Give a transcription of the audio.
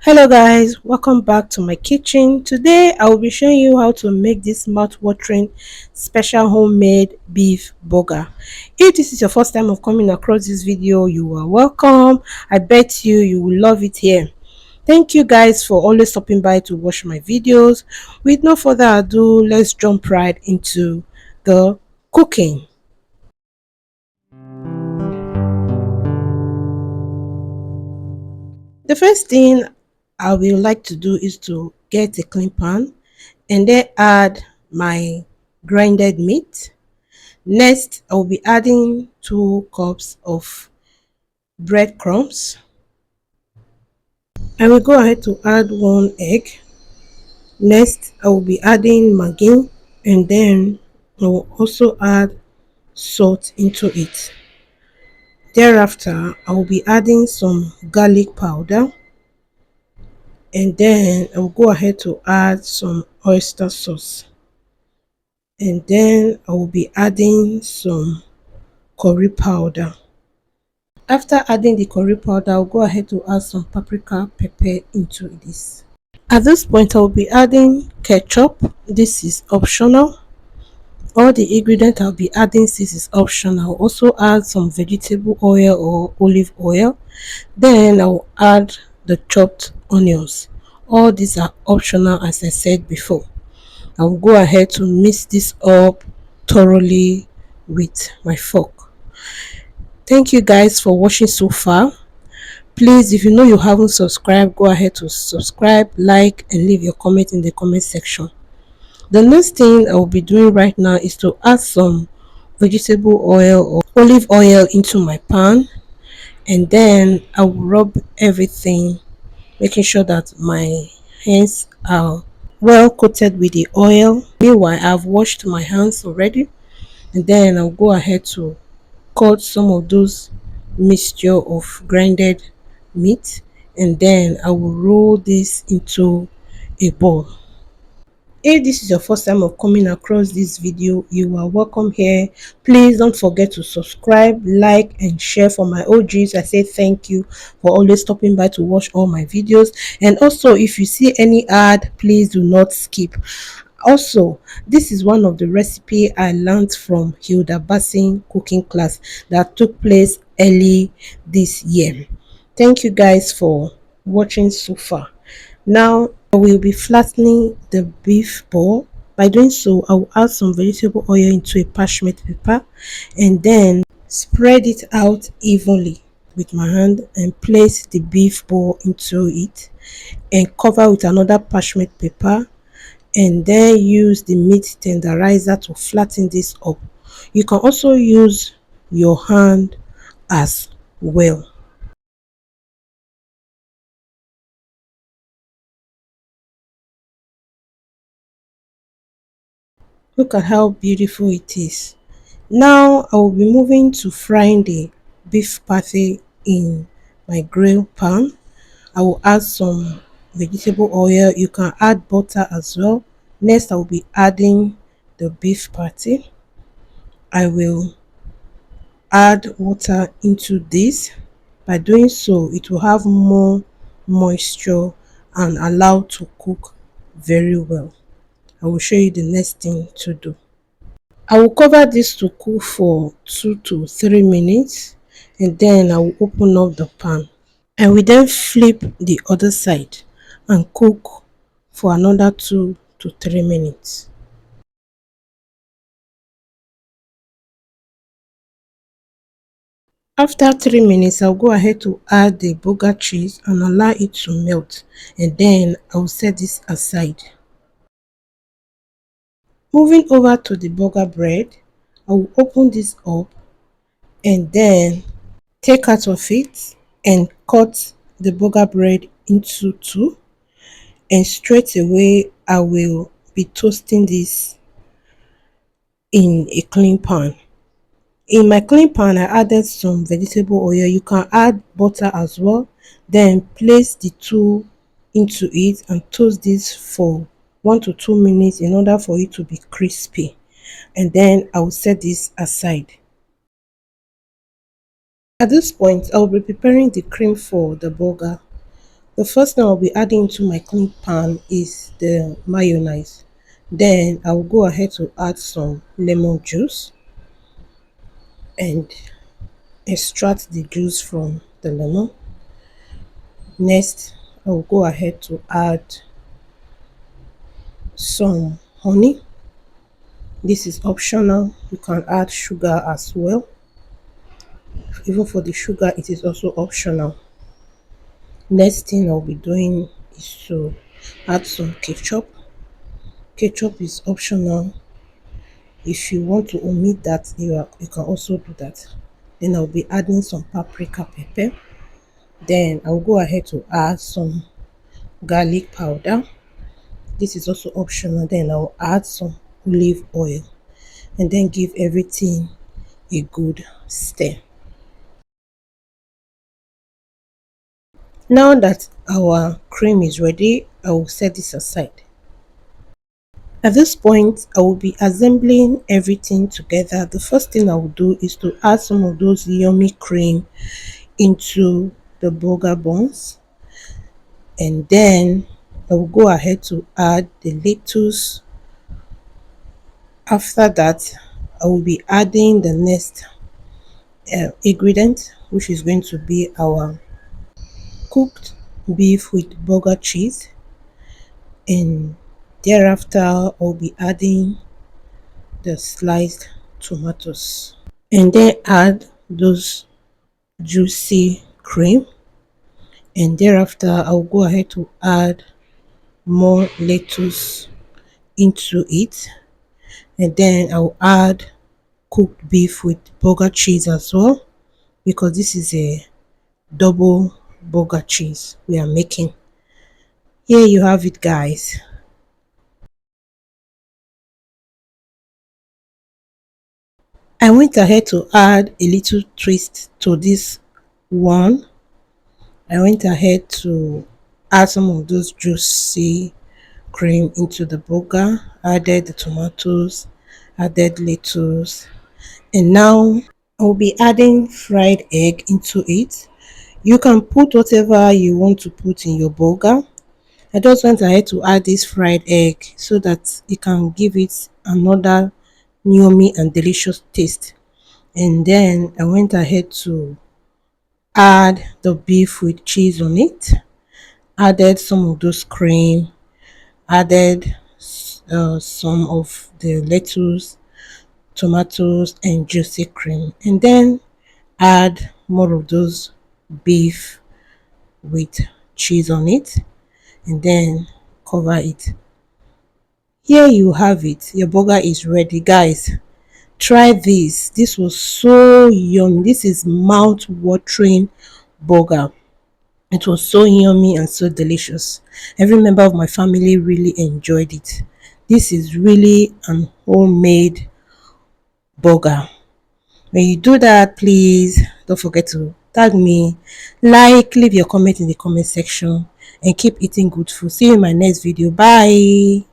Hello guys, welcome back to my kitchen. Today I will be showing you how to make this mouth-watering special homemade beef burger. If this is your first time of coming across this video, you are welcome. I bet you will love it here. Thank you guys for always stopping by to watch my videos. With no further ado, let's jump right into the cooking. The first thing I will like to do is to get a clean pan and then add my grinded meat. Next, I will be adding 2 cups of breadcrumbs. I will go ahead to add 1 egg. Next, I will be adding maggi and then I will also add salt into it. Thereafter, I will be adding some garlic powder and then I will go ahead to add some oyster sauce. And then I will be adding some curry powder. After adding the curry powder, I'll go ahead to add some paprika pepper into this. At this point, I'll be adding ketchup. This is optional. All the ingredients I'll be adding, this is optional. I'll also add some vegetable oil or olive oil. Then I'll add the chopped onions. All these are optional as I said before. I will go ahead to mix this up thoroughly with my fork. Thank you guys for watching so far. Please, if you know you haven't subscribed, go ahead to subscribe, like, and leave your comment in the comment section. The next thing I will be doing right now is to add some vegetable oil or olive oil into my pan, and then I will rub everything, making sure that my hands are well coated with the oil. Meanwhile, I've washed my hands already, and then I'll go ahead to cut some of those mixture of grinded meat, and then I will roll this into a bowl. If this is your first time of coming across this video, you are welcome here. Please don't forget to subscribe, like, and share. For my OGs, I say thank you for always stopping by to watch all my videos. And also, if you see any ad, please do not skip. Also, this is one of the recipe I learned from Hilda Baci cooking class that took place early this year. Thank you guys for watching so far. Now I will be flattening the beef ball. By doing so, I will add some vegetable oil into a parchment paper and then spread it out evenly with my hand and place the beef ball into it and cover with another parchment paper, and then use the meat tenderizer to flatten this up. You can also use your hand as well. Look at how beautiful it is. Now I will be moving to frying the beef patty in my grill pan. I will add some vegetable oil. You can add butter as well. Next, I will be adding the beef patty. I will add water into this. By doing so, it will have more moisture and allow to cook very well. I will show you the next thing to do. I will cover this to cook for 2 to 3 minutes, and then I will open up the pan. I will then flip the other side and cook for another 2 to 3 minutes. After 3 minutes, I'll go ahead to add the burger cheese and allow it to melt, and then I'll set this aside. Moving over to the burger bread, I will open this up and then take out of it and cut the burger bread into 2, and straight away I will be toasting this in a clean pan. In my clean pan, I added some vegetable oil. You can add butter as well. Then place the 2 into it and toast this for 1 to 2 minutes in order for it to be crispy. And then I will set this aside. At this point, I will be preparing the cream for the burger. The first thing I'll be adding to my clean pan is the mayonnaise. Then I'll go ahead to add some lemon juice and extract the juice from the lemon. Next, I'll go ahead to add some honey. This is optional. You can add sugar as well. Even for the sugar, it is also optional. Next thing I'll be doing is to add some ketchup. Ketchup is optional. If you want to omit that, you can also do that. Then I'll be adding some paprika pepper. Then I'll go ahead to add some garlic powder. This is also optional. Then I'll add some olive oil and then give everything a good stir. Now that our cream is ready, I will set this aside. At this point, I will be assembling everything together. The first thing I will do is to add some of those yummy cream into the burger buns, and then I will go ahead to add the lettuce. After that, I will be adding the next ingredient, which is going to be our cooked beef with burger cheese, and thereafter I'll be adding the sliced tomatoes and then add those juicy cream, and thereafter I'll go ahead to add more lettuce into it, and then I'll add cooked beef with burger cheese as well, because this is a double burger cheese we are making. Here you have it, guys. I went ahead to add a little twist to this one. I went ahead to add some of those juicy cream into the burger, added the tomatoes, added lettuce, and now I'll be adding fried egg into it. You can put whatever you want to put in your burger. I just went ahead to add this fried egg so that it can give it another yummy and delicious taste. And then I went ahead to add the beef with cheese on it, added some of those cream, added some of the lettuce, tomatoes, and juicy cream, and then add more of those beef with cheese on it, and then cover it. Here you have it. Your burger is ready, guys. Try this. This was so yummy. This is mouth watering burger. It was so yummy and so delicious. Every member of my family really enjoyed it. This is really an homemade burger. When you do that, please don't forget to tag me, like, leave your comment in the comment section, and keep eating good food. See you in my next video. Bye.